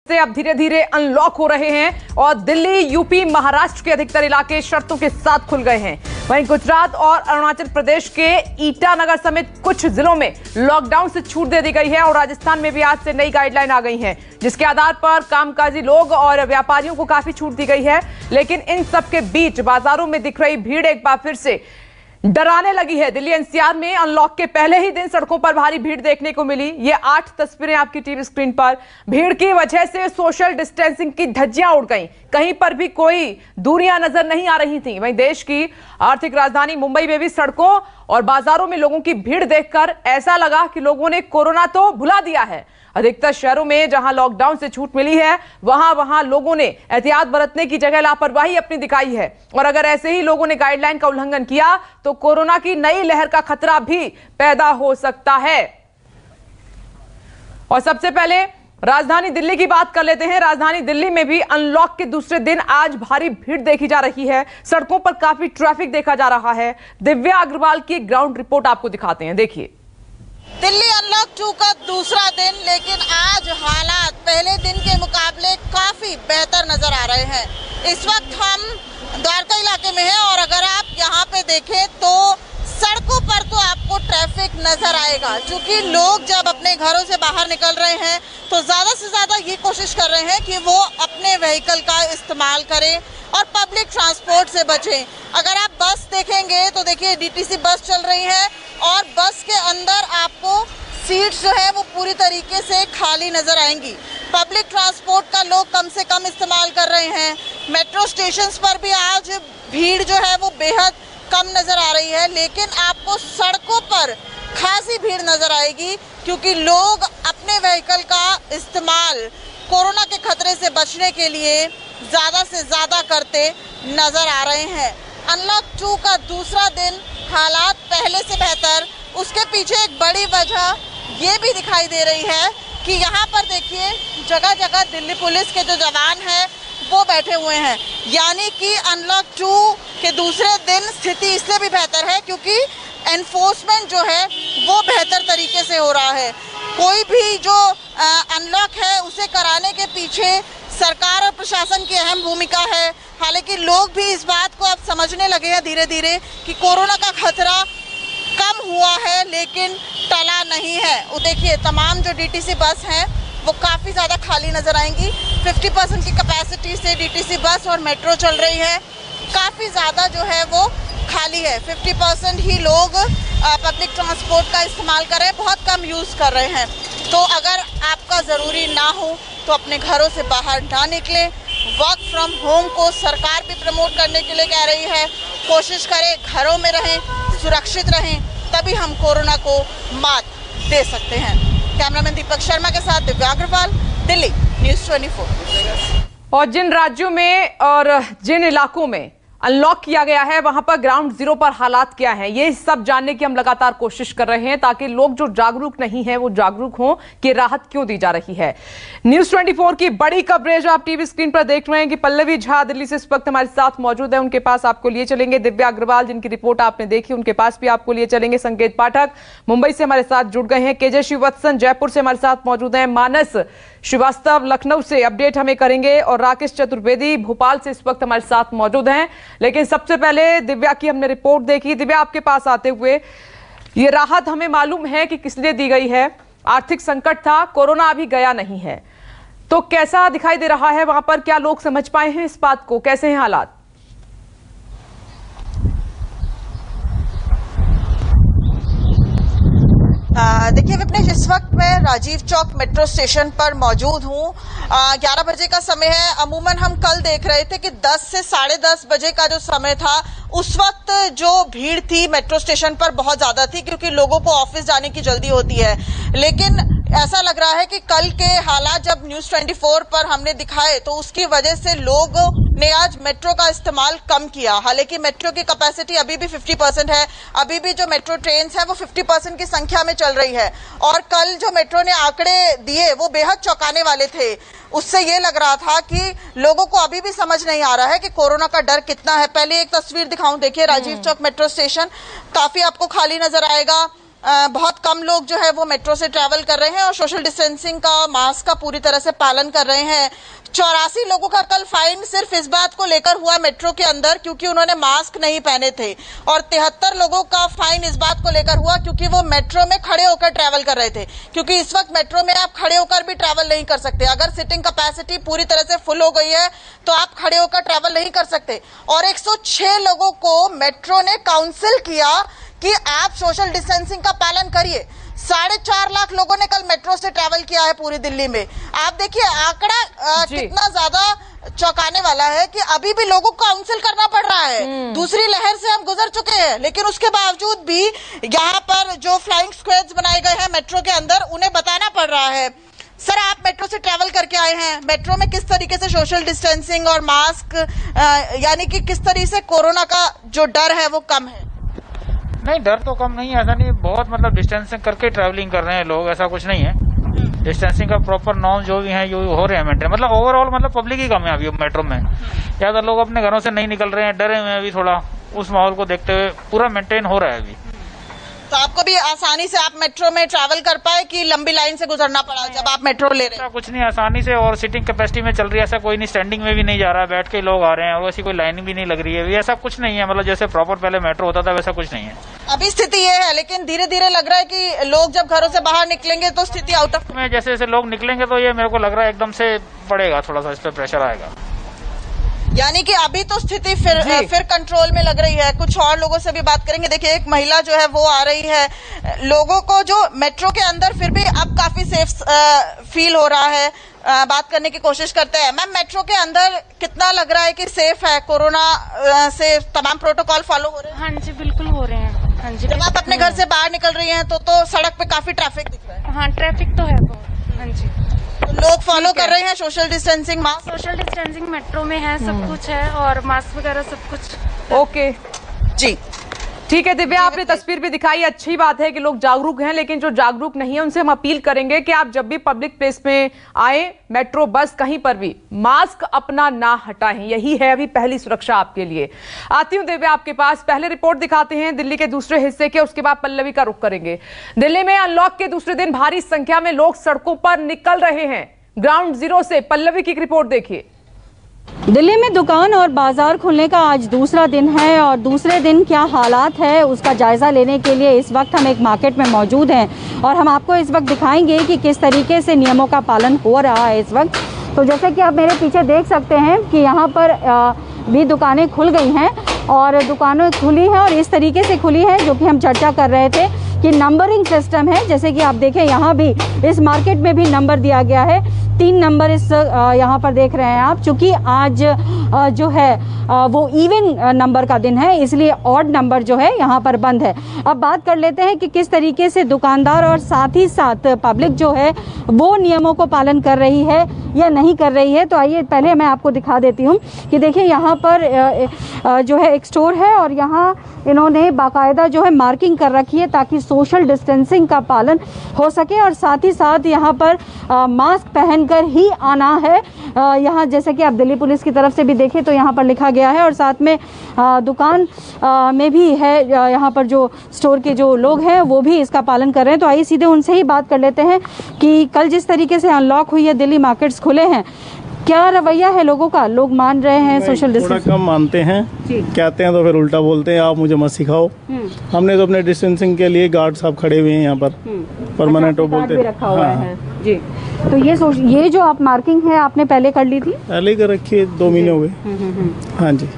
से अब धीरे धीरे अनलॉक हो रहे हैं और दिल्ली, यूपी, महाराष्ट्र के अधिकतर इलाके शर्तों के साथ खुल गए हैं। वहीं गुजरात और अरुणाचल प्रदेश के ईटानगर समेत कुछ जिलों में लॉकडाउन से छूट दे दी गई है और राजस्थान में भी आज से नई गाइडलाइन आ गई है, जिसके आधार पर कामकाजी लोग और व्यापारियों को काफी छूट दी गई है। लेकिन इन सब के बीच बाजारों में दिख रही भीड़ एक बार फिर से डराने लगी है। दिल्ली एनसीआर में अनलॉक के पहले ही दिन सड़कों पर भारी भीड़ देखने को मिली। ये 8 तस्वीरें आपकी टीवी स्क्रीन पर। भीड़ की वजह से सोशल डिस्टेंसिंग की धज्जियां उड़ गईं, कहीं पर भी कोई दूरियां नजर नहीं आ रही थी। वहीं देश की आर्थिक राजधानी मुंबई में भी सड़कों और बाजारों में लोगों की भीड़ देखकर ऐसा लगा कि लोगों ने कोरोना तो भुला दिया है। अधिकतर शहरों में जहां लॉकडाउन से छूट मिली है वहां लोगों ने एहतियात बरतने की जगह लापरवाही अपनी दिखाई है और अगर ऐसे ही लोगों ने गाइडलाइन का उल्लंघन किया तो कोरोना की नई लहर का खतरा भी पैदा हो सकता है। और सबसे पहले राजधानी दिल्ली की बात कर लेते हैं। राजधानी दिल्ली में भी अनलॉक के दूसरे दिन आज भारी भीड़ देखी जा रही है। सड़कों पर काफी ट्रैफिक देखा जा रहा है। दिव्या अग्रवाल की ग्राउंड रिपोर्ट आपको दिखाते हैं, देखिए। दिल्ली अनलॉक 2 का दूसरा दिन, लेकिन आज हालात पहले दिन के मुकाबले काफी बेहतर नजर आ रहे हैं। इस वक्त हम द्वारका इलाके में हैं और अगर आप यहाँ पे देखें तो सड़कों पर तो आपको ट्रैफिक नजर आएगा, क्योंकि लोग जब अपने घरों से बाहर निकल रहे हैं तो ज्यादा से ज्यादा ये कोशिश कर रहे हैं कि वो अपने व्हीकल का इस्तेमाल करें और पब्लिक ट्रांसपोर्ट से बचें। अगर आप बस देखेंगे तो देखिए डीटीसी बस चल रही है और बस के अंदर आपको सीट्स जो है वो पूरी तरीके से खाली नजर आएंगी। पब्लिक ट्रांसपोर्ट का लोग कम से कम इस्तेमाल कर रहे हैं। मेट्रो स्टेशंस पर भी आज भीड़ जो है वो बेहद कम नजर आ रही है, लेकिन आपको सड़कों पर खासी भीड़ नजर आएगी, क्योंकि लोग अपने व्हीकल का इस्तेमाल कोरोना के खतरे से बचने के लिए ज़्यादा से ज़्यादा करते नजर आ रहे हैं। अनलॉक 2 का दूसरा दिन, हालात पहले से बेहतर। उसके पीछे एक बड़ी वजह ये भी दिखाई दे रही है कि यहाँ पर देखिए जगह जगह दिल्ली पुलिस के जो जवान हैं वो बैठे हुए हैं, यानी कि अनलॉक 2 के दूसरे दिन स्थिति इसलिए भी बेहतर है क्योंकि एनफोर्समेंट जो है वो बेहतर तरीके से हो रहा है। कोई भी जो अनलॉक है उसे कराने के पीछे सरकार और प्रशासन की अहम भूमिका है। हालांकि लोग भी इस बात को अब समझने लगे हैं धीरे धीरे कि कोरोना का खतरा कम हुआ है लेकिन टला नहीं है। वो देखिए तमाम जो डीटीसी बस हैं वो काफ़ी ज़्यादा खाली नज़र आएंगी। 50% की कैपेसिटी से डीटीसी बस और मेट्रो चल रही है, काफ़ी ज़्यादा जो है वो खाली है। 50% ही लोग पब्लिक ट्रांसपोर्ट का इस्तेमाल कर रहे हैं, बहुत कम यूज़ कर रहे हैं। तो अगर आपका ज़रूरी ना हो तो अपने घरों से बाहर ना निकलें। वर्क फ्रॉम होम को सरकार भी प्रमोट करने के लिए कह रही है। कोशिश करें घरों में रहें, सुरक्षित रहें, तभी हम कोरोना को मात दे सकते हैं। कैमरामैन दीपक शर्मा के साथ दिव्या अग्रवाल, दिल्ली, न्यूज़ 24। और जिन राज्यों में और जिन इलाकों में अनलॉक किया गया है वहां पर ग्राउंड जीरो पर हालात क्या हैं, ये सब जानने की हम लगातार कोशिश कर रहे हैं ताकि लोग जो जागरूक नहीं हैं वो जागरूक हों कि राहत क्यों दी जा रही है। न्यूज़ 24 की बड़ी कवरेज आप टीवी स्क्रीन पर देख रहे हैं कि पल्लवी झा दिल्ली से इस वक्त हमारे साथ मौजूद है, उनके पास आपको लिए चलेंगे। दिव्या अग्रवाल जिनकी रिपोर्ट आपने देखी उनके पास भी आपको लिए चलेंगे। संकेत पाठक मुंबई से हमारे साथ जुड़ गए हैं। केजे श्रीवत्सन जयपुर से हमारे साथ मौजूद हैं। मानस श्रीवास्तव लखनऊ से अपडेट हमें करेंगे और राकेश चतुर्वेदी भोपाल से इस वक्त हमारे साथ मौजूद हैं। लेकिन सबसे पहले दिव्या की हमने रिपोर्ट देखी। दिव्या, आपके पास आते हुए ये राहत हमें मालूम है कि किस लिए दी गई है। आर्थिक संकट था, कोरोना अभी गया नहीं है, तो कैसा दिखाई दे रहा है वहां पर? क्या लोग समझ पाए हैं इस बात को? कैसे हैं हालात? देखिए विपनेश, इस वक्त मैं राजीव चौक मेट्रो स्टेशन पर मौजूद हूँ। 11 बजे का समय है। अमूमन हम कल देख रहे थे कि 10 से 10:30 बजे का जो समय था उस वक्त जो भीड़ थी मेट्रो स्टेशन पर बहुत ज्यादा थी, क्योंकि लोगों को ऑफिस जाने की जल्दी होती है। लेकिन ऐसा लग रहा है कि कल के हालात जब न्यूज़ 24 पर हमने दिखाए तो उसकी वजह से लोगों ने आज मेट्रो का इस्तेमाल कम किया। हालांकि मेट्रो की कैपेसिटी अभी भी 50% है, अभी भी जो मेट्रो ट्रेन है वो 50% की संख्या में चल रही है। और कल जो मेट्रो ने आंकड़े दिए वो बेहद चौंकाने वाले थे। उससे ये लग रहा था कि लोगों को अभी भी समझ नहीं आ रहा है कि कोरोना का डर कितना है। पहले एक तस्वीर दिखाऊं, देखिए राजीव चौक मेट्रो स्टेशन काफी आपको खाली नजर आएगा। बहुत कम लोग जो है वो मेट्रो से ट्रैवल कर रहे हैं और सोशल डिस्टेंसिंग का, मास्क का पूरी तरह से पालन कर रहे हैं। 84 लोगों का कल फाइन सिर्फ इस बात को लेकर हुआ मेट्रो के अंदर क्योंकि उन्होंने मास्क नहीं पहने थे, और 73 लोगों का फाइन इस बात को लेकर हुआ क्योंकि वो मेट्रो में खड़े होकर ट्रैवल कर रहे थे, क्योंकि इस वक्त मेट्रो में आप खड़े होकर भी ट्रैवल नहीं कर सकते। अगर सिटिंग कैपेसिटी पूरी तरह से फुल हो गई है तो आप खड़े होकर ट्रैवल नहीं कर सकते। और 106 लोगों को मेट्रो ने काउंसिल किया कि आप सोशल डिस्टेंसिंग का पालन करिए। 4.5 लाख लोगों ने कल मेट्रो से ट्रैवल किया है पूरी दिल्ली में। आप देखिए आंकड़ा कितना ज्यादा चौंकाने वाला है कि अभी भी लोगों को काउंसिल करना पड़ रहा है। दूसरी लहर से हम गुजर चुके हैं, लेकिन उसके बावजूद भी यहाँ पर जो फ्लाइंग स्क्वाड्स बनाए गए हैं मेट्रो के अंदर, उन्हें बताना पड़ रहा है। सर, आप मेट्रो से ट्रैवल करके आए हैं, मेट्रो में किस तरीके से सोशल डिस्टेंसिंग और मास्क यानी कि किस तरीके से कोरोना का जो डर है वो कम है? नहीं, डर तो कम नहीं है, ऐसा नहीं, बहुत मतलब डिस्टेंसिंग करके ट्रैवलिंग कर रहे हैं लोग, ऐसा कुछ नहीं है। डिस्टेंसिंग का प्रॉपर नॉर्म जो भी है यो हो रहे हैं मेंटेन, मतलब ओवरऑल मतलब पब्लिक ही कम है अभी मेट्रो में। ज्यादा लोग अपने घरों से नहीं निकल रहे हैं, डरे हुए हैं अभी थोड़ा, उस माहौल को देखते हुए पूरा मेंटेन हो रहा है अभी। तो आपको भी आसानी से आप मेट्रो में ट्रैवल कर पाए कि लंबी लाइन से गुजरना पड़ा जब आप मेट्रो ले रहे हैं? कुछ नहीं, आसानी से, और सिटिंग कैपेसिटी में चल रही है, ऐसा कोई नहीं, स्टैंडिंग में भी नहीं जा रहा है, बैठ के लोग आ रहे हैं और वैसी कोई लाइन भी नहीं लग रही है, ऐसा कुछ नहीं है। मतलब जैसे प्रॉपर पहले मेट्रो होता था वैसा कुछ नहीं है अभी स्थिति ये है, लेकिन धीरे धीरे लग रहा है कि लोग जब घरों से बाहर निकलेंगे तो स्थिति आउट ऑफ में, जैसे जैसे लोग निकलेंगे तो ये मेरे को लग रहा है एकदम से बढ़ेगा, थोड़ा सा इस पर प्रेशर आएगा। यानी कि अभी तो स्थिति फिर कंट्रोल में लग रही है। कुछ और लोगों से भी बात करेंगे। देखिए, एक महिला जो है वो आ रही है। लोगों को जो मेट्रो के अंदर फिर भी अब काफी सेफ फील हो रहा है, बात करने की कोशिश करते हैं। मैम, मेट्रो के अंदर कितना लग रहा है कि सेफ है? कोरोना से तमाम प्रोटोकॉल फॉलो हो रहे हैं? हाँ जी, बिल्कुल हो रहे हैं। हाँ जी, जब आप अपने घर से बाहर निकल रही हैं तो सड़क पे काफी ट्रैफिक दिख रहा है? हाँ, ट्रैफिक तो है बहुत। हाँ जी, लोग फॉलो कर रहे हैं social distancing, mask? Social distancing metro में है, सब कुछ है, और मास्क वगैरह सब कुछ। ओके जी, ठीक है दिव्या, आपने तस्वीर भी दिखाई, अच्छी बात है कि लोग जागरूक हैं, लेकिन जो जागरूक नहीं है उनसे हम अपील करेंगे कि आप जब भी पब्लिक प्लेस में आए, मेट्रो, बस, कहीं पर भी, मास्क अपना ना हटाएं। यही है अभी पहली सुरक्षा आपके लिए। आती हूं दिव्या आपके पास, पहले रिपोर्ट दिखाते हैं दिल्ली के दूसरे हिस्से के, उसके बाद पल्लवी का रुख करेंगे। दिल्ली में अनलॉक के दूसरे दिन भारी संख्या में लोग सड़कों पर निकल रहे हैं। ग्राउंड जीरो से पल्लवी की एक रिपोर्ट देखिए। दिल्ली में दुकान और बाजार खुलने का आज दूसरा दिन है और दूसरे दिन क्या हालात है उसका जायजा लेने के लिए इस वक्त हम एक मार्केट में मौजूद हैं और हम आपको इस वक्त दिखाएंगे कि किस तरीके से नियमों का पालन हो रहा है इस वक्त। तो जैसे कि आप मेरे पीछे देख सकते हैं कि यहाँ पर भी दुकानें खुल गई हैं और दुकानें खुली हैं और इस तरीके से खुली है जो कि हम चर्चा कर रहे थे कि नंबरिंग सिस्टम है। जैसे कि आप देखें, यहाँ भी इस मार्केट में भी नंबर दिया गया है, 3 नंबर इस यहाँ पर देख रहे हैं आप। चूँकि आज जो है वो इवन नंबर का दिन है, इसलिए ऑड नंबर जो है यहाँ पर बंद है। अब बात कर लेते हैं कि किस तरीके से दुकानदार और साथ ही साथ पब्लिक जो है वो नियमों को पालन कर रही है या नहीं कर रही है। तो आइए पहले मैं आपको दिखा देती हूँ कि देखिए यहाँ पर जो है एक स्टोर है और यहाँ इन्होंने बाकायदा जो है मार्किंग कर रखी है ताकि सोशल डिस्टेंसिंग का पालन हो सके और साथ ही साथ यहाँ पर मास्क पहनकर ही आना है। यहाँ जैसे कि आप दिल्ली पुलिस की तरफ से भी देखें तो यहाँ पर लिखा गया है और साथ में दुकान में भी है, यहाँ पर जो स्टोर के जो लोग हैं वो भी इसका पालन कर रहे हैं। तो आइए सीधे उनसे ही बात कर लेते हैं कि कल जिस तरीके से अनलॉक हुई है, दिल्ली मार्केट्स खुले हैं, क्या रवैया है लोगों का? लोग मान रहे हैं सोशल डिस्टेंस? थोड़ा कम मानते हैं, कहते हैं तो फिर उल्टा बोलते हैं, आप मुझे मत सिखाओ। हमने तो अपने डिस्टेंसिंग के लिए गार्ड साहब खड़े हुए हैं यहाँ पर परमानेंट, वो बोलते हैं रखा हुआ है जी। तो ये जो आप मार्किंग है आपने पहले कर ली थी? पहले कर रखी है, 2 महीने हो गए। हाँ जी।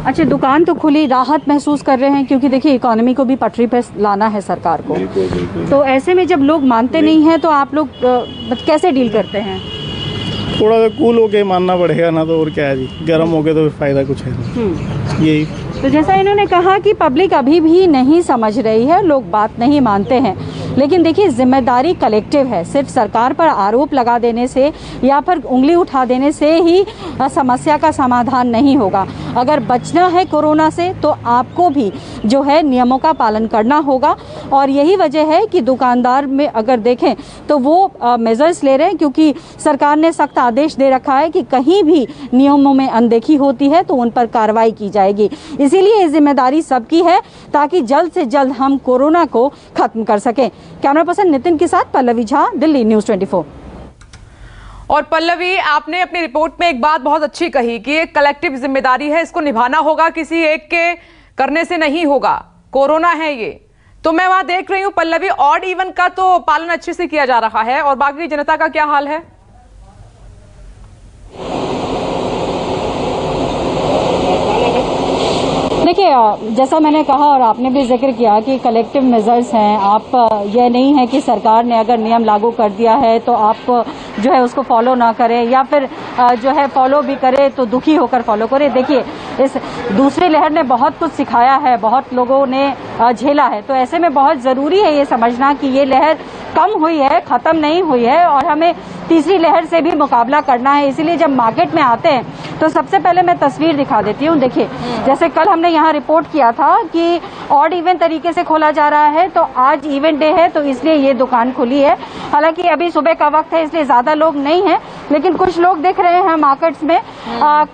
अच्छा, दुकान तो खुली, राहत महसूस कर रहे हैं क्योंकि देखिए इकोनॉमी को भी पटरी पे लाना है सरकार को। बिल्कुल। तो ऐसे में जब लोग मानते नहीं हैं तो आप लोग कैसे डील करते हैं? थोड़ा सा कूल होके मानना पड़ेगा ना, तो और क्या है जी, गर्म हो गए तो फायदा कुछ है नहीं। यही तो जैसा इन्होंने कहा कि पब्लिक अभी भी नहीं समझ रही है, लोग बात नहीं मानते हैं। लेकिन देखिए जिम्मेदारी कलेक्टिव है। सिर्फ सरकार पर आरोप लगा देने से या फिर उंगली उठा देने से ही समस्या का समाधान नहीं होगा। अगर बचना है कोरोना से तो आपको भी जो है नियमों का पालन करना होगा, और यही वजह है कि दुकानदार में अगर देखें तो वो मेजर्स ले रहे हैं, क्योंकि सरकार ने सख्त आदेश दे रखा है कि कहीं भी नियमों में अनदेखी होती है तो उन पर कार्रवाई की जाएगी। इसीलिए ये जिम्मेदारी सबकी है ताकि जल्द से जल्द हम कोरोना को खत्म कर सकें। कैमरा पर्सन नितिन के साथ पल्लवी झा, दिल्ली न्यूज़ 24। और पल्लवी, आपने अपनी रिपोर्ट में एक बात बहुत अच्छी कही कि एक कलेक्टिव जिम्मेदारी है, इसको निभाना होगा, किसी एक के करने से नहीं होगा। कोरोना है ये, तो मैं वहां देख रही हूं पल्लवी, ऑड इवन का तो पालन अच्छे से किया जा रहा है, और बाकी जनता का क्या हाल है? देखिए, जैसा मैंने कहा और आपने भी जिक्र किया कि कलेक्टिव मेजर्स हैं। आप यह नहीं है कि सरकार ने अगर नियम लागू कर दिया है तो आप जो है उसको फॉलो ना करें, या फिर जो है फॉलो भी करें तो दुखी होकर फॉलो करें। देखिए, इस दूसरी लहर ने बहुत कुछ सिखाया है, बहुत लोगों ने झेला है, तो ऐसे में बहुत ज़रूरी है ये समझना कि ये लहर कम हुई है, ख़त्म नहीं हुई है, और हमें तीसरी लहर से भी मुकाबला करना है। इसीलिए जब मार्केट में आते हैं तो सबसे पहले मैं तस्वीर दिखा देती हूँ। देखिए, जैसे कल हमने यहाँ रिपोर्ट किया था कि ऑड इवन तरीके से खोला जा रहा है, तो आज इवेंट डे है तो इसलिए ये दुकान खुली है। हालांकि अभी सुबह का वक्त है इसलिए ज्यादा लोग नहीं है, लेकिन कुछ लोग दिख रहे हैं मार्केट्स में।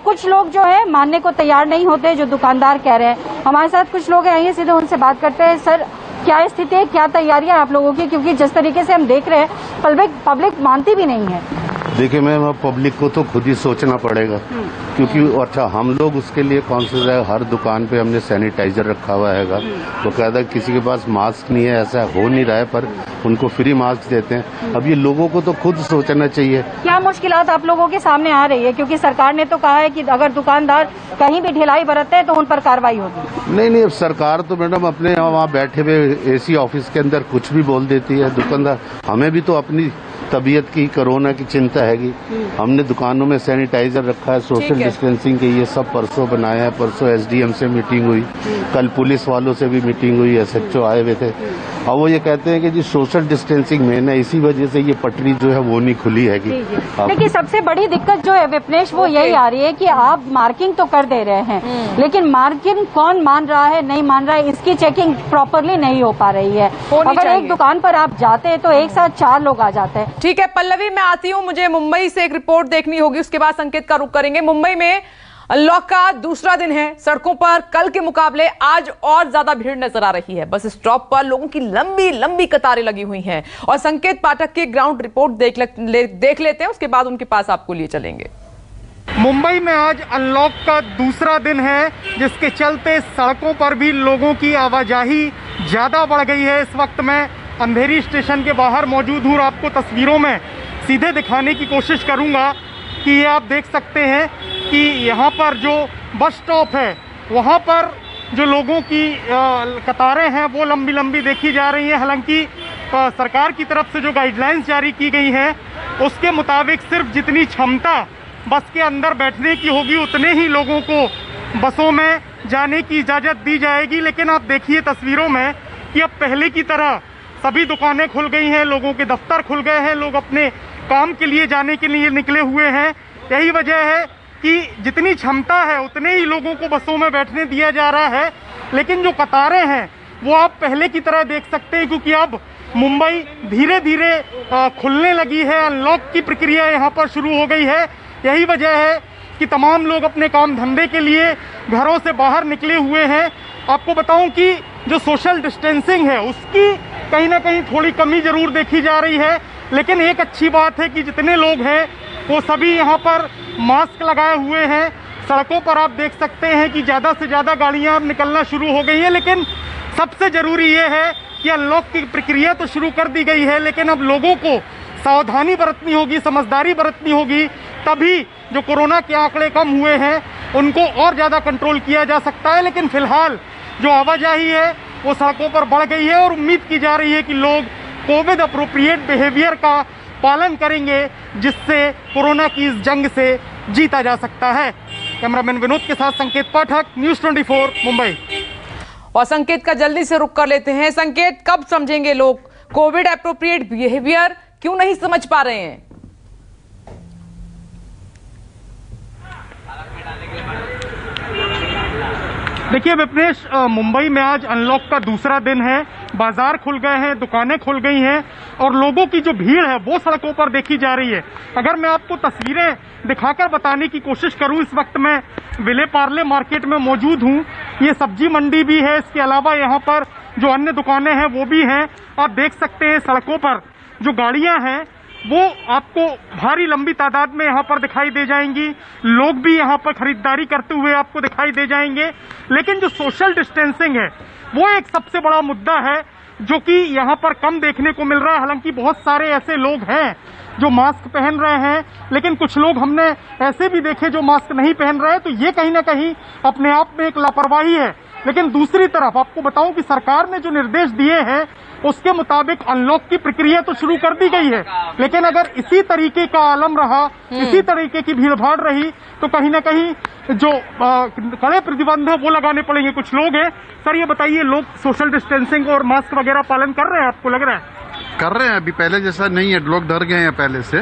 कुछ लोग जो है मानने को तैयार नहीं होते जो दुकानदार कह रहे हैं। हमारे साथ कुछ लोग हैं, आइए सीधे उनसे बात करते हैं। सर, क्या स्थिति है, क्या तैयारियां आप लोगों की, क्योंकि जिस तरीके से हम देख रहे हैं पब्लिक मानती भी नहीं है। देखिए मैम, पब्लिक को तो खुद ही सोचना पड़ेगा, क्योंकि अच्छा हम लोग उसके लिए कॉन्शियस है। हर दुकान पे हमने सैनिटाइजर रखा हुआ है, तो कहता है किसी के पास मास्क नहीं है, ऐसा हो नहीं रहा है, पर उनको फ्री मास्क देते हैं। अब ये लोगों को तो खुद सोचना चाहिए। क्या मुश्किलात आप लोगों के सामने आ रही है, क्योंकि सरकार ने तो कहा है कि अगर दुकानदार कहीं भी ढिलाई बरतते हैं तो उन पर कार्रवाई होगी। नहीं, अब सरकार तो मैडम अपने वहाँ बैठे हुए एसी ऑफिस के अंदर कुछ भी बोल देती है। दुकानदार, हमें भी तो अपनी तबीयत की, कोरोना की चिंता हैगी। हमने दुकानों में सैनिटाइजर रखा है, सोशल डिस्टेंसिंग के ये सब परसों बनाया है। परसों एसडीएम से मीटिंग हुई, कल पुलिस वालों से भी मीटिंग हुई, एसएचओ आए हुए थे, और वो ये कहते हैं कि जी सोशल डिस्टेंसिंग मेन है, इसी वजह से ये पटरी जो है वो नहीं खुली हैगी। लेकिन सबसे बड़ी दिक्कत जो है विपनेश वो यही आ रही है कि आप मार्किंग तो कर दे रहे हैं, लेकिन मार्किंग कौन मान रहा है नहीं मान रहा है इसकी चेकिंग प्रॉपरली नहीं हो पा रही है। अगर एक दुकान पर आप जाते हैं तो एक साथ 4 लोग आ जाते हैं। ठीक है पल्लवी, मैं आती हूं, मुझे मुंबई से एक रिपोर्ट देखनी होगी, उसके बाद संकेत का रुख करेंगे। मुंबई में अनलॉक का दूसरा दिन है, सड़कों पर कल के मुकाबले आज और ज्यादा भीड़ नजर आ रही है। बस स्टॉप पर लोगों की लंबी लंबी कतारें लगी हुई हैं, और संकेत पाठक की ग्राउंड रिपोर्ट देख लेते हैं, उसके बाद उनके पास आपको लिए चलेंगे। मुंबई में आज अनलॉक का दूसरा दिन है, जिसके चलते सड़कों पर भी लोगों की आवाजाही ज्यादा बढ़ गई है। इस वक्त मैं अंधेरी स्टेशन के बाहर मौजूद हूँ, आपको तस्वीरों में सीधे दिखाने की कोशिश करूंगा कि ये आप देख सकते हैं कि यहाँ पर जो बस स्टॉप है वहाँ पर जो लोगों की कतारें हैं वो लंबी लंबी देखी जा रही हैं। हालांकि सरकार की तरफ से जो गाइडलाइंस जारी की गई हैं उसके मुताबिक सिर्फ जितनी क्षमता बस के अंदर बैठने की होगी उतने ही लोगों को बसों में जाने की इजाज़त दी जाएगी। लेकिन आप देखिए तस्वीरों में कि अब पहले की तरह सभी दुकानें खुल गई हैं, लोगों के दफ्तर खुल गए हैं, लोग अपने काम के लिए जाने के लिए निकले हुए हैं। यही वजह है कि जितनी क्षमता है उतने ही लोगों को बसों में बैठने दिया जा रहा है। लेकिन जो कतारें हैं वो आप पहले की तरह देख सकते हैं, क्योंकि अब मुंबई धीरे धीरे खुलने लगी है, अनलॉक की प्रक्रिया यहाँ पर शुरू हो गई है। यही वजह है कि तमाम लोग अपने काम धंधे के लिए घरों से बाहर निकले हुए हैं। आपको बताऊं कि जो सोशल डिस्टेंसिंग है उसकी कहीं ना कहीं थोड़ी कमी जरूर देखी जा रही है, लेकिन एक अच्छी बात है कि जितने लोग हैं वो सभी यहाँ पर मास्क लगाए हुए हैं। सड़कों पर आप देख सकते हैं कि ज़्यादा से ज़्यादा गाड़ियाँ अब निकलना शुरू हो गई हैं। लेकिन सबसे ज़रूरी ये है कि अनलॉक की प्रक्रिया तो शुरू कर दी गई है, लेकिन अब लोगों को सावधानी बरतनी होगी, समझदारी बरतनी होगी, तभी जो कोरोना के आंकड़े कम हुए हैं उनको और ज़्यादा कंट्रोल किया जा सकता है। लेकिन फिलहाल जो आवाजाही है वो सड़कों पर बढ़ गई है, और उम्मीद की जा रही है कि लोग कोविड अप्रोप्रिएट बिहेवियर का पालन करेंगे, जिससे कोरोना की इस जंग से जीता जा सकता है। कैमरामैन विनोद के साथ संकेत पाठक, न्यूज़ 24 मुंबई। और संकेत का जल्दी से रुख कर लेते हैं। संकेत, कब समझेंगे लोग कोविड एप्रोप्रिएट बिहेवियर क्यों नहीं समझ पा रहे हैं? देखिए विपनेश, मुंबई में आज अनलॉक का दूसरा दिन है। बाजार खुल गए हैं, दुकानें खुल गई हैं और लोगों की जो भीड़ है वो सड़कों पर देखी जा रही है। अगर मैं आपको तस्वीरें दिखाकर बताने की कोशिश करूं, इस वक्त मैं विले पार्ले मार्केट में मौजूद हूं। ये सब्जी मंडी भी है, इसके अलावा यहाँ पर जो अन्य दुकानें हैं वो भी हैं। आप देख सकते हैं सड़कों पर जो गाड़ियां हैं वो आपको भारी लंबी तादाद में यहाँ पर दिखाई दे जाएंगी। लोग भी यहाँ पर खरीदारी करते हुए आपको दिखाई दे जाएंगे। लेकिन जो सोशल डिस्टेंसिंग है वो एक सबसे बड़ा मुद्दा है जो कि यहाँ पर कम देखने को मिल रहा है। हालांकि बहुत सारे ऐसे लोग हैं जो मास्क पहन रहे हैं, लेकिन कुछ लोग हमने ऐसे भी देखे जो मास्क नहीं पहन रहे हैं। तो ये कहीं ना कहीं अपने आप में एक लापरवाही है। लेकिन दूसरी तरफ आपको बताऊं कि सरकार ने जो निर्देश दिए हैं उसके मुताबिक अनलॉक की प्रक्रिया तो शुरू कर दी गई है, लेकिन अगर इसी तरीके का आलम रहा, इसी तरीके की भीड़भाड़ रही तो कहीं ना कहीं जो कड़े प्रतिबंध है वो लगाने पड़ेंगे। कुछ लोग हैं, सर ये बताइए, लोग सोशल डिस्टेंसिंग और मास्क वगैरह पालन कर रहे हैं? आपको लग रहा है कर रहे हैं? अभी पहले जैसा नहीं है, लोग डर गए हैं पहले से।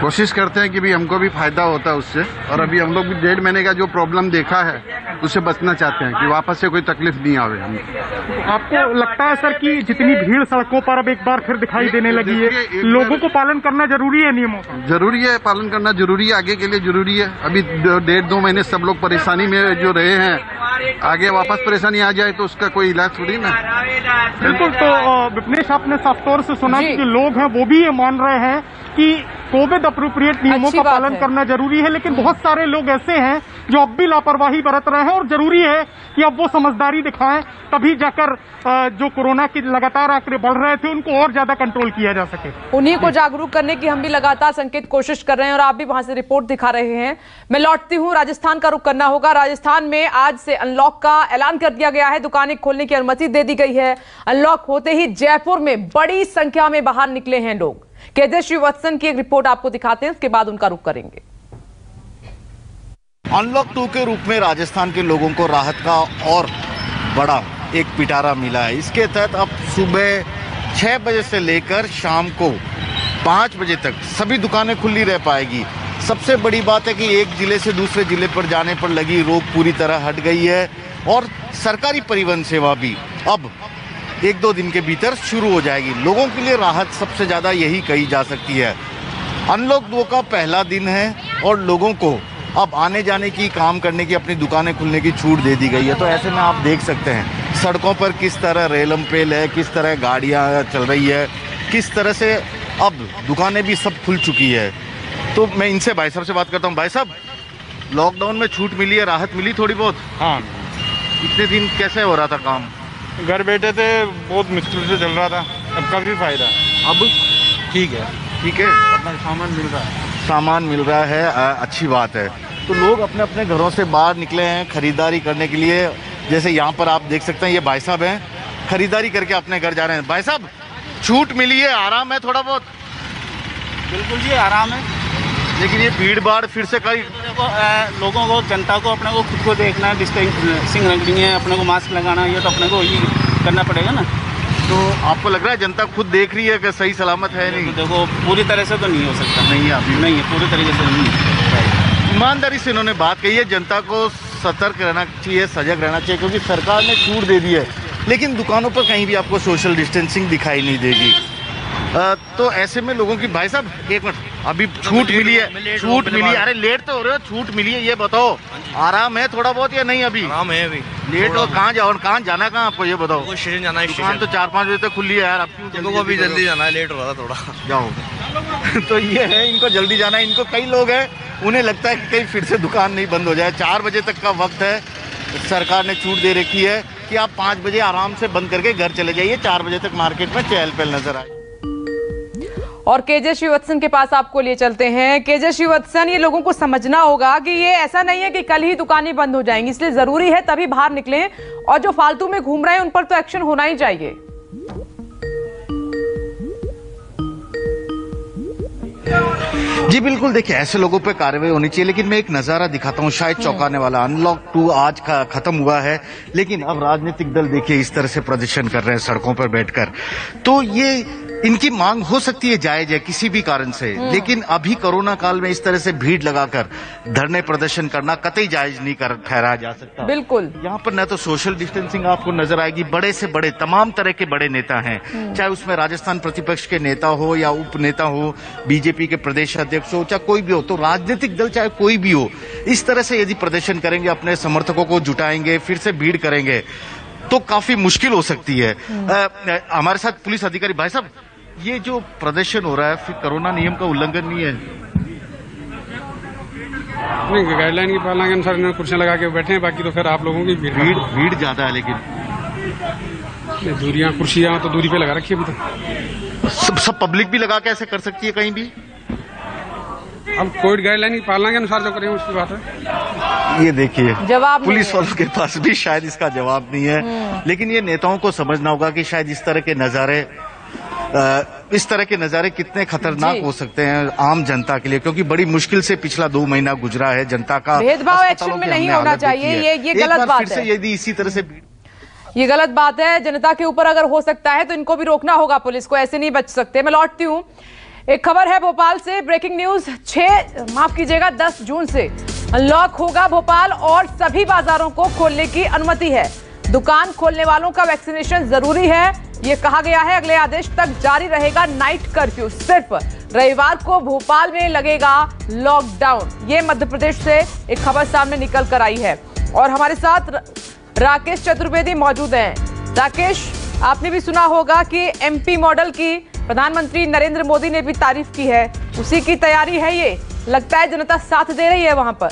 कोशिश करते हैं कि भी हमको भी फायदा होता है उससे, और अभी हम लोग भी 1.5 महीने का जो प्रॉब्लम देखा है उससे बचना चाहते हैं कि वापस से कोई तकलीफ नहीं आवे हमें। आपको लगता है सर कि जितनी भीड़ सड़कों पर अब एक बार फिर दिखाई देने लगी है, लोगों को पालन करना जरूरी है? नियमों का जरूरी है, पालन करना जरूरी है, आगे के लिए जरूरी है। अभी 1.5-2 महीने सब लोग परेशानी में जो रहे हैं, आगे वापस परेशानी आ जाए तो उसका कोई इलाज थोड़ी ना। बिल्कुल। तो विपनेश, आपने साफ तौर से सुना कि जो लोग हैं वो भी ये मान रहे हैं कि कोविड अप्रोप्रिएट नियमों का पालन करना जरूरी है, लेकिन बहुत सारे लोग ऐसे हैं जो अब भी लापरवाही बरत रहे हैं और जरूरी है कि अब वो समझदारी दिखाएं, तभी जाकर जो कोरोना के लगातार आंकड़े बढ़ रहे थे उनको और ज्यादा कंट्रोल किया जा सके। उन्हीं को जागरूक करने की हम भी लगातार संकेत कोशिश कर रहे हैं और आप भी वहां से रिपोर्ट दिखा रहे हैं। मैं लौटती हूं, राजस्थान का रुख करना होगा। राजस्थान में आज से अनलॉक का ऐलान कर दिया गया है, दुकानें खोलने की अनुमति दे दी गई है। अनलॉक होते ही जयपुर में बड़ी संख्या में बाहर निकले हैं लोग। केजे श्रीवत्सन की एक रिपोर्ट आपको दिखाते हैं, उसके बाद उनका रुख करेंगे। अनलॉक 2 के रूप में राजस्थान के लोगों को राहत का और बड़ा एक पिटारा मिला है। इसके तहत अब सुबह 6 बजे से लेकर शाम को 5 बजे तक सभी दुकानें खुली रह पाएगी। सबसे बड़ी बात है कि एक जिले से दूसरे जिले पर जाने पर लगी रोक पूरी तरह हट गई है और सरकारी परिवहन सेवा भी अब 1-2 दिन के भीतर शुरू हो जाएगी। लोगों के लिए राहत सबसे ज़्यादा यही कही जा सकती है। अनलॉक 2 का पहला दिन है और लोगों को अब आने जाने की, काम करने की, अपनी दुकानें खुलने की छूट दे दी गई है। तो ऐसे में आप देख सकते हैं सड़कों पर किस तरह रेलम पेल है, किस तरह गाड़ियां चल रही है, किस तरह से अब दुकानें भी सब खुल चुकी है। तो मैं इनसे भाई साहब से बात करता हूँ। भाई साहब, लॉकडाउन में छूट मिली है, राहत मिली थोड़ी बहुत? हाँ। इतने दिन कैसे हो रहा था काम? घर बैठे थे, बहुत मुश्किल से चल रहा था। अब काफी फायदा, अब ठीक है। ठीक है, अपना सामान मिल रहा है। सामान मिल रहा है, अच्छी बात है। तो लोग अपने अपने घरों से बाहर निकले हैं खरीदारी करने के लिए। जैसे यहाँ पर आप देख सकते हैं, ये भाई साहब हैं, खरीदारी करके अपने घर जा रहे हैं। भाई साहब, छूट मिली है, आराम है थोड़ा बहुत? बिल्कुल जी, आराम है। लेकिन ये भीड़ भाड़ फिर से कई लोगों को, जनता को अपने को खुद को देखना है, डिस्टेंसिंग रखनी है, अपने को मास्क लगाना है, ये तो अपने को ही करना पड़ेगा ना। तो आपको लग रहा है जनता खुद देख रही है कि सही सलामत है? नहीं, तो देखो पूरी तरह से तो नहीं हो सकता। नहीं है अभी, नहीं है, पूरी तरीके से नहीं है। ईमानदारी से इन्होंने बात कही है, जनता को सतर्क रहना चाहिए, सजग रहना चाहिए, क्योंकि सरकार ने छूट दे दी है, लेकिन दुकानों पर कहीं भी आपको सोशल डिस्टेंसिंग दिखाई नहीं देगी। तो ऐसे में लोगों की, भाई साहब एक मिनट, अभी छूट मिली है, छूट मिली है, अरे लेट तो हो रहे हो, छूट मिली है, ये बताओ आराम है थोड़ा बहुत या नहीं? अभी आराम है, अभी लेट हो, कहाँ जाओ, कहाँ जाना, कहाँ आपको ये बताओ? स्टेशन जाना है। दुकान तो 4-5 बजे तक खुली है यार, आपको अभी जल्दी जाना है, लेट हो रहा था थोड़ा। जाओ। तो ये है, इनको जल्दी जाना है। इनको कई लोग हैं, उन्हें लगता है कि कहीं फिर से दुकान नहीं बंद हो जाए। 4 बजे तक का वक्त है, सरकार ने छूट दे रखी है कि आप 5 बजे आराम से बंद करके घर चले जाइए, 4 बजे तक मार्केट में चहल पहल नजर आए। और केजे श्रीवत्सन के पास आपको लिए चलते हैं। केजे श्रीवत्सन, ये लोगों को समझना होगा कि ये ऐसा नहीं है कि कल ही दुकानें बंद हो जाएंगी, इसलिए जरूरी है तभी बाहर निकलें, और जो फालतू में घूम रहे हैं उन पर तो एक्शन होना ही चाहिए। जी बिल्कुल, देखिए ऐसे लोगों पे कार्रवाई होनी चाहिए, लेकिन मैं एक नजारा दिखाता हूँ शायद चौंकाने वाला। अनलॉक 2 आज का खत्म हुआ है, लेकिन अब राजनीतिक दल देखिए इस तरह से प्रदर्शन कर रहे हैं सड़कों पर बैठकर। तो ये इनकी मांग हो सकती है जायज है किसी भी कारण से, लेकिन अभी कोरोना काल में इस तरह से भीड़ लगाकर धरने प्रदर्शन करना कतई जायज नहीं कर ठहराया जा सकता। बिल्कुल, यहाँ पर न तो सोशल डिस्टेंसिंग आपको नजर आएगी, बड़े से बड़े तमाम तरह के बड़े नेता हैं, चाहे उसमें राजस्थान प्रतिपक्ष के नेता हो या उप नेता हो, बीजेपी के प्रदेश अध्यक्ष हो, चाहे कोई भी हो, तो राजनीतिक दल चाहे कोई भी हो, इस तरह से यदि प्रदर्शन करेंगे, अपने समर्थकों को जुटाएंगे, फिर से भीड़ करेंगे, तो काफी मुश्किल हो सकती है। हमारे साथ पुलिस अधिकारी भाई साहब, ये जो प्रदर्शन हो रहा है फिर कोरोना नियम का उल्लंघन नहीं है? नहीं, गाइडलाइन की पालना के अनुसार इन्होंने कुर्सियां लगा के बैठे हैं, बाकी तो फिर आप लोगों की भीड़ ज्यादा है, लेकिन दूरियां कुर्सियां तो दूरी पे लगा रखी है अभी तो। सब पब्लिक भी लगा के ऐसे कर सकती है कहीं भी? अब कोविड गाइडलाइन की पालना के अनुसार जो करें उसकी बात है। ये देखिए जवाब पुलिस वालों के पास भी शायद इसका जवाब नहीं है, लेकिन ये नेताओं को समझना होगा कि शायद इस तरह के नजारे कितने खतरनाक हो सकते हैं आम जनता के लिए, क्योंकि बड़ी मुश्किल से पिछला 2 महीना गुजरा है। जनता का भेदभाव एक्शन में नहीं होना चाहिए, ये गलत बात है। यदि इसी तरह से ये गलत बात है, जनता के ऊपर अगर हो सकता है तो इनको भी रोकना होगा, पुलिस को ऐसे नहीं बच सकते। मैं लौटती हूँ, एक खबर है भोपाल से, ब्रेकिंग न्यूज। 10 जून से अनलॉक होगा भोपाल और सभी बाजारों को खोलने की अनुमति है। दुकान खोलने वालों का वैक्सीनेशन जरूरी है, ये कहा गया है। अगले आदेश तक जारी रहेगा नाइट कर्फ्यू, सिर्फ रविवार को भोपाल में लगेगा लॉकडाउन। ये मध्य प्रदेश से एक खबर सामने निकल कर आई है और हमारे साथ राकेश चतुर्वेदी मौजूद हैं। राकेश, आपने भी सुना होगा कि एमपी मॉडल की प्रधानमंत्री नरेंद्र मोदी ने भी तारीफ की है, उसी की तैयारी है ये। लगता है जनता साथ दे रही है वहां पर।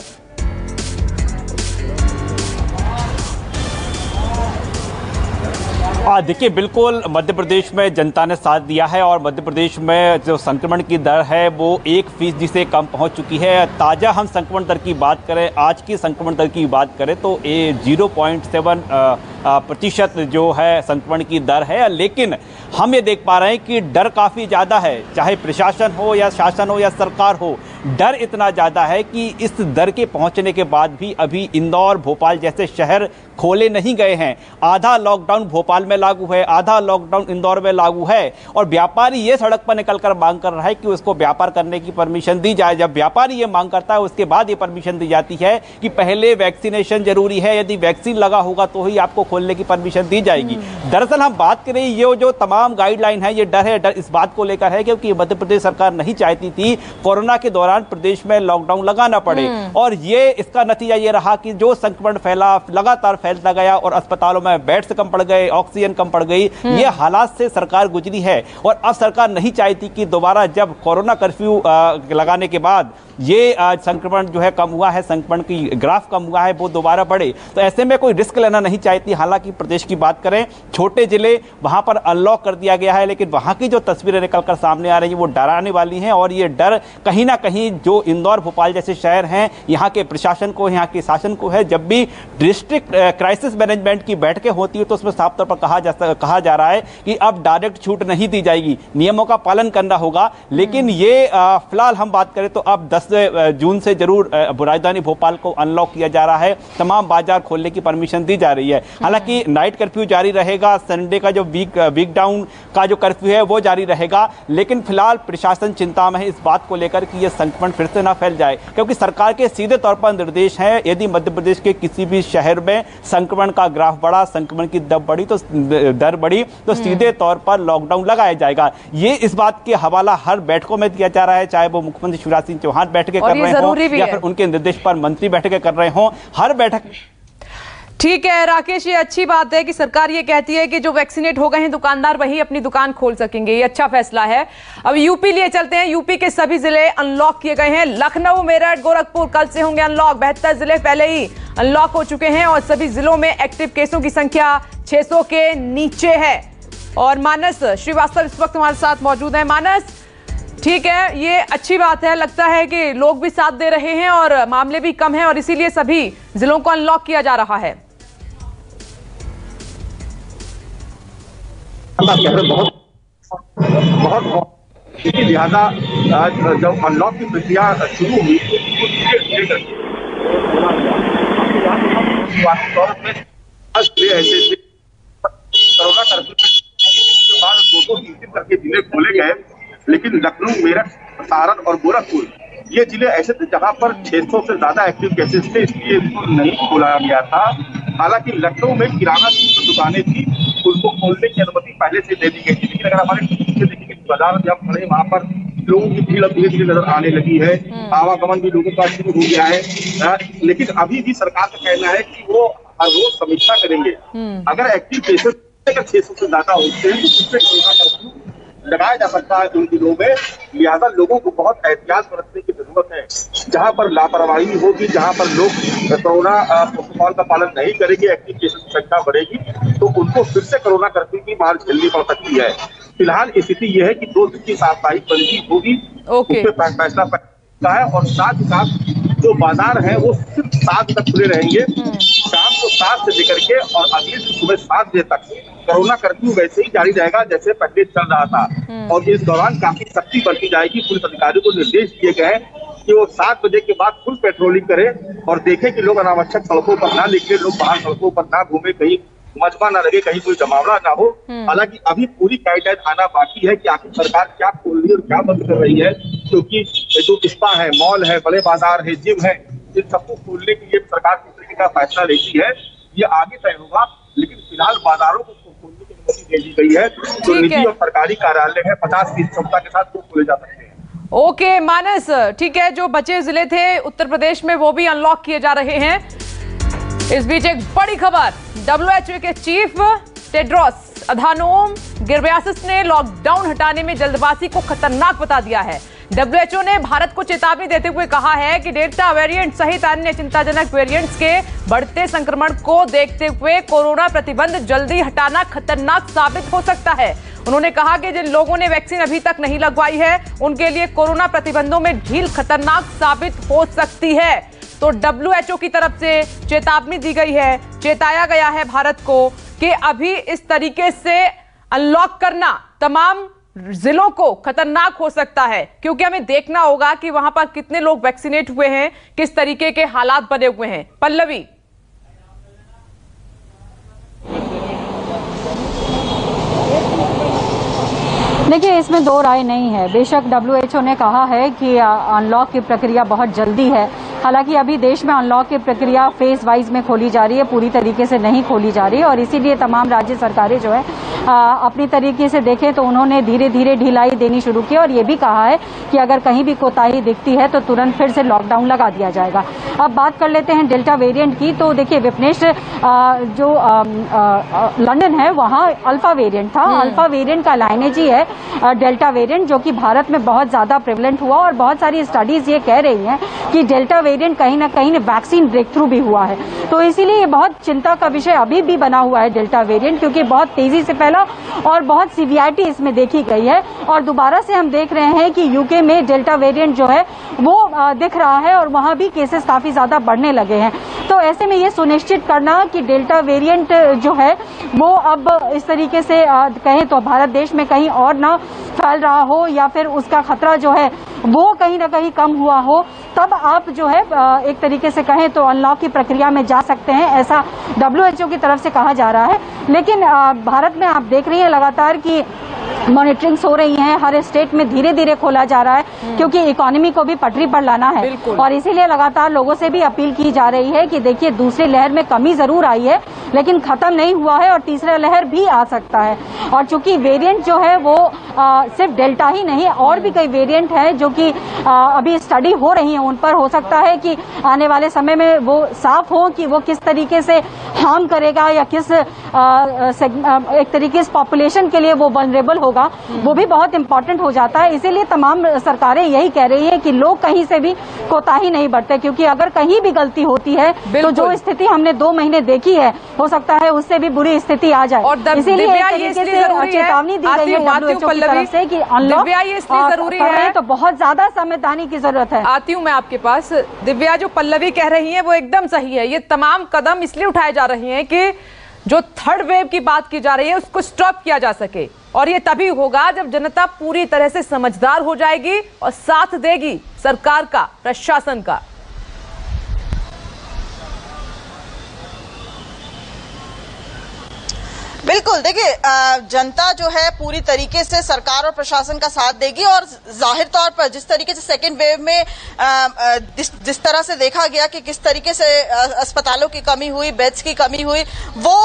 देखिए, बिल्कुल मध्य प्रदेश में जनता ने साथ दिया है और मध्य प्रदेश में जो संक्रमण की दर है वो 1% से कम पहुंच चुकी है। ताज़ा हम संक्रमण दर की बात करें, आज की संक्रमण दर की बात करें तो 0.7% जो है संक्रमण की दर है, लेकिन हम ये देख पा रहे हैं कि डर काफ़ी ज़्यादा है, चाहे प्रशासन हो या शासन हो या सरकार हो। डर इतना ज़्यादा है कि इस दर के पहुंचने के बाद भी अभी इंदौर, भोपाल जैसे शहर खोले नहीं गए हैं। आधा लॉकडाउन भोपाल में लागू है, आधा लॉकडाउन इंदौर में लागू है और व्यापारी ये सड़क पर निकलकर मांग कर रहा है कि उसको व्यापार करने की परमिशन दी जाए। जब व्यापारी ये मांग करता है उसके बाद ये परमिशन दी जाती है कि पहले वैक्सीनेशन जरूरी है, यदि वैक्सीन लगा होगा तो ही आपको खोलने की परमिशन दी जाएगी। दरअसल हम बात करें, ये जो तमाम गाइडलाइन है, ये डर है, डर इस बात को लेकर है क्योंकि मध्य प्रदेश सरकार नहीं चाहती थी कोरोना के दौरान प्रदेश में लॉकडाउन लगाना पड़े और ये इसका नतीजा ये रहा कि जो संक्रमण फैला, लगातार फैलता गया और अस्पतालों में बेड्स कम पड़ गए, ऑक्सीजन कम पड़ गई। ये हालात से सरकार गुजरी है और अब सरकार नहीं चाहती कि दोबारा जब कोरोना कर्फ्यू लगाने के बाद ये संक्रमण जो है कम हुआ है, संक्रमण की ग्राफ कम हुआ है, वो दोबारा बढ़े। तो ऐसे में कोई रिस्क लेना नहीं चाहती। हालांकि प्रदेश की बात करें, छोटे जिले वहां पर अनलॉक कर दिया गया है, लेकिन वहां की जो तस्वीरें निकलकर सामने आ रही है वो डराने वाली हैं और ये डर कहीं ना कहीं जो इंदौर, भोपाल जैसे शहर हैं, यहाँ के प्रशासन को, यहाँ के शासन को है। जब भी डिस्ट्रिक्ट क्राइसिस मैनेजमेंट की बैठकें होती है तो उसमें साफ तौर पर कहा जा रहा है कि अब डायरेक्ट छूट नहीं दी जाएगी, नियमों का पालन करना होगा। लेकिन ये फिलहाल हम बात करें तो अब 10 जून से जरूर राजधानी भोपाल को अनलॉक किया जा रहा है, तमाम बाजार खोलने की परमिशन दी जा रही है। हालांकि नाइट कर्फ्यू जारी रहेगा, संडे का जो वीक डाउन का जो कर्फ्यू है वो जारी रहेगा, लेकिन फिलहाल प्रशासन चिंता में है इस बात को लेकर कि यह संक्रमण फिर से ना फैल जाए, क्योंकि सरकार के सीधे तौर पर निर्देश है यदि मध्य प्रदेश के किसी भी शहर में संक्रमण का ग्राफ बढ़ा, संक्रमण की दर बढ़ी तो सीधे तौर पर लॉकडाउन लगाया जाएगा। ये इस बात के हवाला हर बैठकों में दिया जा रहा है, चाहे वो मुख्यमंत्री शिवराज सिंह चौहान बैठकें कर रहे हों या फिर उनके निर्देश पर मंत्री बैठकें कर रहे हों, हर बैठक। ठीक है राकेश, ये अच्छी बात है कि सरकार ये कहती है कि जो वैक्सीनेट हो गए हैं दुकानदार वही अपनी दुकान खोल सकेंगे, ये अच्छा फैसला है। अब यूपी लिए चलते हैं। यूपी के सभी जिले अनलॉक किए गए हैं। लखनऊ, मेरठ, गोरखपुर कल से होंगे अनलॉक। 72 जिले पहले ही अनलॉक हो चुके हैं और सभी जिलों में एक्टिव केसों की संख्या 600 के नीचे है। और मानस श्रीवास्तव इस वक्त हमारे साथ मौजूद है। मानस, ठीक है, ये अच्छी बात है, लगता है कि लोग भी साथ दे रहे हैं और मामले भी कम हैं और इसीलिए सभी जिलों को अनलॉक किया जा रहा है। इसी लिहाजा जब अनलॉक की प्रक्रिया शुरू हुई ऐसे कोरोना कर्फ्यू के बाद 2-3 दिन करके जिले खोले गए, लेकिन लखनऊ, मेरठ, सारण और गोरखपुर ये जिले ऐसे थे जहां पर 600 से ज्यादा एक्टिव केसेस थे, इसलिए इनको नहीं खोला गया था। हालांकि लखनऊ में किराना की जो दुकानें थी उनको खोलने की अनुमति पहले से दे दी गई थी, लेकिन अगर हमारे देखेंगे बाजार में जब खड़े वहां पर लोगों की भीड़ धीरे धीरे नजर आने लगी है, आवागमन भी लोगों का शुरू हो गया है। लेकिन अभी भी सरकार का कहना है कि वो हर रोज समीक्षा करेंगे। अगर एक्टिव केसेस 600 से ज्यादा होते हैं तो उससे कोरोना कर्फ्यू लगाया जा सकता है उन दिनों में। लिहाजा लोगों को बहुत एहतियात बरतने की जरूरत है। जहां पर लापरवाही होगी, जहां पर लोग कोरोना प्रोटोकॉल का पालन नहीं करेंगे, एक्टिव केसेस की संख्या बढ़ेगी, तो उनको फिर से कोरोना कर्फ्यू की मार झेलनी पड़ सकती है। फिलहाल स्थिति यह है कि 2 दिन की साप्ताहिक बंदी होगी, उसमें फैसला है। और साथ ही साथ जो बाजार है वो सिर्फ 7 तक खुले रहेंगे, शाम को 7 से लेकर के और अगले दिन सुबह 7 बजे तक कोरोना कर्फ्यू वैसे ही जारी रहेगा जैसे पहले चल रहा था। और इस दौरान काफी सख्ती बरती जाएगी। पुलिस अधिकारियों को निर्देश दिए गए हैं कि वो 7 बजे के बाद फुल पेट्रोलिंग करें और देखें कि लोग अनावश्यक सड़कों पर ना निकले, लोग बाहर सड़कों पर ना घूमे, कहीं मजमा ना लगे, कहीं कोई जमावड़ा ना हो। हालांकि अभी पूरी गाइडलाइन आना बाकी है कि आखिर सरकार क्या खोल रही है और क्या बंद कर रही है, क्योंकि जो स्पा है, मॉल है, बड़े बाजार है, जिम है, इन सबको खोलने के लिए सरकार किस तरीके का फैसला लेती है ये आगे तय होगा। लेकिन फिलहाल बाजारों को खोलने की अनुमति दे दी गई है। जो निजी और सरकारी कार्यालय है 50% क्षमता के साथ वो खोले जा सकते हैं। ओके मानस, ठीक है। जो बचे जिले थे उत्तर प्रदेश में वो भी अनलॉक किए जा रहे हैं। इस बीच एक बड़ी खबर, WHO के चीफ टेड्रोस अधानोम गिब्रेयेसस ने लॉकडाउन हटाने में जल्दबाजी को खतरनाक बता दिया है। WHO ने भारत को चेतावनी देते हुए कहा है कि डेल्टा वेरिएंट सहित अन्य चिंताजनक वेरिएंट्स के बढ़ते संक्रमण को देखते हुए कोरोना प्रतिबंध जल्दी हटाना खतरनाक साबित हो सकता है। उन्होंने कहा कि जिन लोगों ने वैक्सीन अभी तक नहीं लगवाई है उनके लिए कोरोना प्रतिबंधों में ढील खतरनाक साबित हो सकती है। तो WHO की तरफ से चेतावनी दी गई है, चेताया गया है भारत को कि अभी इस तरीके से अनलॉक करना तमाम जिलों को खतरनाक हो सकता है, क्योंकि हमें देखना होगा कि वहां पर कितने लोग वैक्सीनेट हुए हैं, किस तरीके के हालात बने हुए हैं। पल्लवी, देखिए, इसमें 2 राय नहीं है। बेशक WHO ने कहा है कि अनलॉक की प्रक्रिया बहुत जल्दी है। हालांकि अभी देश में अनलॉक की प्रक्रिया फेज वाइज में खोली जा रही है, पूरी तरीके से नहीं खोली जा रही है। और इसीलिए तमाम राज्य सरकारें जो है अपनी तरीके से देखें तो उन्होंने धीरे धीरे ढिलाई देनी शुरू की और ये भी कहा है कि अगर कहीं भी कोताही दिखती है तो तुरंत फिर से लॉकडाउन लगा दिया जाएगा। अब बात कर लेते हैं डेल्टा वेरिएंट की। तो देखिए विपनेश, जो लंदन है वहाँ अल्फा वेरिएंट था। अल्फा वेरिएंट का लाइनेज ही है डेल्टा वेरिएंट, जो कि भारत में बहुत ज्यादा प्रेवलेंट हुआ। और बहुत सारी स्टडीज ये कह रही हैं कि डेल्टा वेरिएंट कहीं ना कहीं वैक्सीन ब्रेक थ्रू भी हुआ है। तो इसीलिए ये बहुत चिंता का विषय अभी भी बना हुआ है डेल्टा वेरिएंट, क्योंकि बहुत तेजी से फैला और बहुत सीवियरिटी इसमें देखी गई है। और दोबारा से हम देख रहे हैं कि यूके में डेल्टा वेरिएंट जो है वो दिख रहा है और वहां भी केसेस काफी ज्यादा बढ़ने लगे हैं। तो ऐसे में ये सुनिश्चित करना कि डेल्टा वेरिएंट जो है वो अब इस तरीके से कहें तो भारत देश में कहीं और ना फैल रहा हो या फिर उसका खतरा जो है वो कहीं ना कहीं कम हुआ हो, तब आप जो है एक तरीके से कहें तो अनलॉक की प्रक्रिया में जा सकते हैं, ऐसा WHO की तरफ से कहा जा रहा है। लेकिन भारत में आप देख रही हैं लगातार कि मॉनिटरिंग्स हो रही हैं, हर स्टेट में धीरे धीरे खोला जा रहा है, क्योंकि इकोनॉमी को भी पटरी पर लाना है। और इसीलिए लगातार लोगों से भी अपील की जा रही है कि देखिए दूसरी लहर में कमी जरूर आई है लेकिन खत्म नहीं हुआ है और तीसरा लहर भी आ सकता है। और चूंकि वेरिएंट जो है वो सिर्फ डेल्टा ही नहीं, और भी कई वेरिएंट हैं जो कि अभी स्टडी हो रही है, उन पर हो सकता है कि आने वाले समय में वो साफ हो कि वो किस तरीके से हार्म करेगा या किस एक तरीके से पॉपुलेशन के लिए वो वल्नरेबल होगा, वो भी बहुत इंपॉर्टेंट हो जाता है। इसीलिए तमाम सरकारें यही कह रही है कि लोग कहीं से भी कोताही नहीं बरते, क्योंकि अगर कहीं भी गलती होती है तो जो स्थिति हमने 2 महीने देखी है हो सकता है उससे भी बुरी स्थिति आ जाए। और इसीलिए चेतावनी दी गई है WHO की तरफ से कि अनलॉक जरूरी है, तो बहुत ज्यादा सावधानी की जरूरत है। आती हूँ मैं आपके पास। दिव्या, जो पल्लवी कह रही है वो एकदम सही है। ये तमाम कदम इसलिए उठाए जा रहे हैं कि जो थर्ड वेव की बात की जा रही है उसको स्टॉप किया जा सके। और ये तभी होगा जब जनता पूरी तरह से समझदार हो जाएगी और साथ देगी सरकार का, प्रशासन का। बिल्कुल, देखिए जनता जो है पूरी तरीके से सरकार और प्रशासन का साथ देगी और जाहिर तौर पर जिस तरीके से सेकेंड वेव में जिस तरह से देखा गया कि किस तरीके से अस्पतालों की कमी हुई, बेड्स की कमी हुई, वो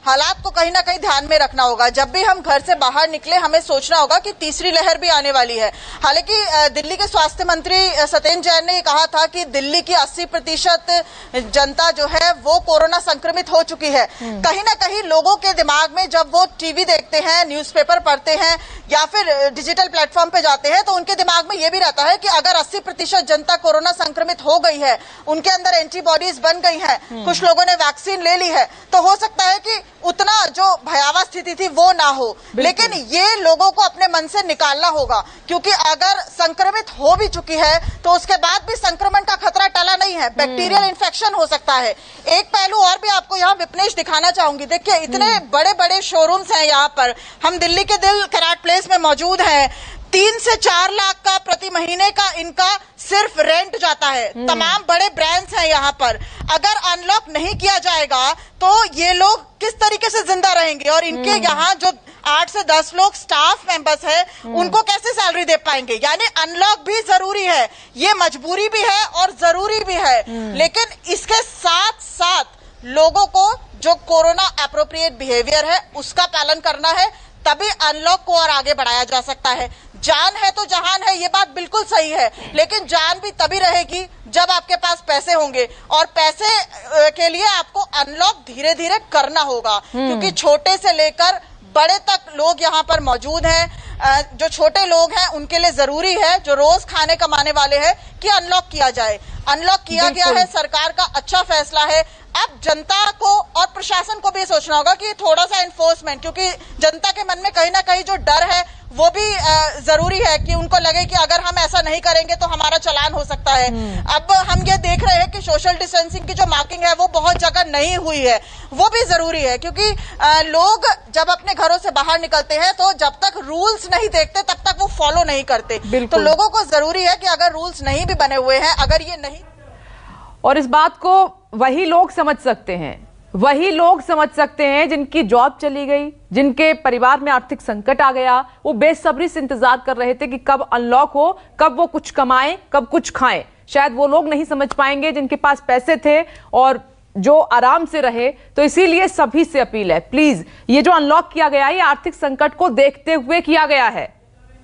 हालात को कहीं ना कहीं ध्यान में रखना होगा। जब भी हम घर से बाहर निकले हमें सोचना होगा कि तीसरी लहर भी आने वाली है। हालांकि दिल्ली के स्वास्थ्य मंत्री सत्येंद्र जैन ने कहा था कि दिल्ली की 80% जनता जो है वो कोरोना संक्रमित हो चुकी है। कहीं ना कहीं लोगों के दिमाग में जब वो टीवी देखते हैं, न्यूज़पेपर पढ़ते हैं या फिर डिजिटल प्लेटफॉर्म पे जाते हैं तो उनके दिमाग में ये भी रहता है कि अगर 80% जनता कोरोना संक्रमित हो गई है, उनके अंदर एंटीबॉडीज बन गई हैं, कुछ लोगों ने वैक्सीन ले ली है, तो हो सकता है कि उतना जो भयावह स्थिति थी वो ना हो। लेकिन ये लोगों को अपने मन से निकालना होगा, क्योंकि अगर संक्रमित हो भी चुकी है तो उसके बाद भी संक्रमण का खतरा टला नहीं है, बैक्टीरियल इन्फेक्शन हो सकता है। एक पहलू और भी आपको यहाँ विपनेश दिखाना चाहूंगी। देखिए इतने बड़े बड़े शोरूम्स हैं यहाँ पर, हम दिल्ली के दिल कराट प्लेस में मौजूद हैं। 3 से 4 लाख का प्रति महीने का इनका सिर्फ रेंट जाता है। तमाम बड़े ब्रांड्स हैं यहाँ पर। अगर अनलॉक नहीं किया जाएगा तो ये लोग किस तरीके से जिंदा रहेंगे और इनके यहाँ जो 8 से 10 लोग स्टाफ मेंबर्स हैं उनको कैसे सैलरी दे पाएंगे। यानी अनलॉक भी जरूरी है, ये मजबूरी भी है और जरूरी भी है। लेकिन इसके साथ साथ लोगों को जो कोरोना एप्रोप्रिएट बिहेवियर है उसका पालन करना है, तभी अनलॉक को और आगे बढ़ाया जा सकता है। जान है तो जहान है, ये बात बिल्कुल सही है, लेकिन जान भी तभी रहेगी जब आपके पास पैसे होंगे और पैसे के लिए आपको अनलॉक धीरे धीरे करना होगा, क्योंकि छोटे से लेकर बड़े तक लोग यहाँ पर मौजूद हैं। जो छोटे लोग हैं उनके लिए जरूरी है, जो रोज खाने कमाने वाले हैं, कि अनलॉक किया जाए। अनलॉक किया गया है, सरकार का अच्छा फैसला है। अब जनता को और प्रशासन को भी सोचना होगा कि थोड़ा सा एनफोर्समेंट, क्योंकि जनता के मन में कहीं ना कहीं जो डर है वो भी जरूरी है कि उनको लगे कि अगर हम ऐसा नहीं करेंगे तो हमारा चालान हो सकता है। अब हम ये देख रहे हैं कि सोशल डिस्टेंसिंग की जो मार्किंग है वो बहुत जगह नहीं हुई है, वो भी जरूरी है, क्योंकि लोग जब अपने घरों से बाहर निकलते हैं तो जब तक रूल्स नहीं देखते तब तक वो फॉलो नहीं करते। तो लोगों को जरूरी है कि अगर रूल्स नहीं भी बने हुए हैं, अगर ये नहीं, और इस बात को वही लोग समझ सकते हैं, वही लोग समझ सकते हैं जिनकी जॉब चली गई, जिनके परिवार में आर्थिक संकट आ गया। वो बेसब्री से इंतजार कर रहे थे कि कब अनलॉक हो, कब वो कुछ कमाएं, कब कुछ खाएं। शायद वो लोग नहीं समझ पाएंगे जिनके पास पैसे थे और जो आराम से रहे। तो इसीलिए सभी से अपील है, प्लीज ये जो अनलॉक किया गया है ये आर्थिक संकट को देखते हुए किया गया है,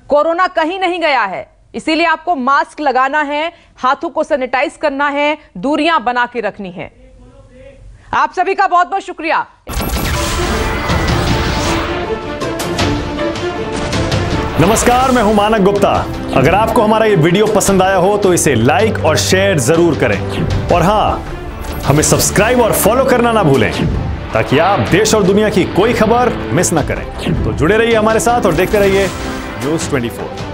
कोरोना कहीं नहीं गया है। इसीलिए आपको मास्क लगाना है, हाथों को सैनिटाइज करना है, दूरियां बना के रखनी है। आप सभी का बहुत बहुत शुक्रिया। नमस्कार, मैं हूं मानक गुप्ता। अगर आपको हमारा ये वीडियो पसंद आया हो तो इसे लाइक और शेयर जरूर करें, और हां, हमें सब्सक्राइब और फॉलो करना ना भूलें ताकि आप देश और दुनिया की कोई खबर मिस ना करें। तो जुड़े रहिए हमारे साथ और देखते रहिए न्यूज़ 24।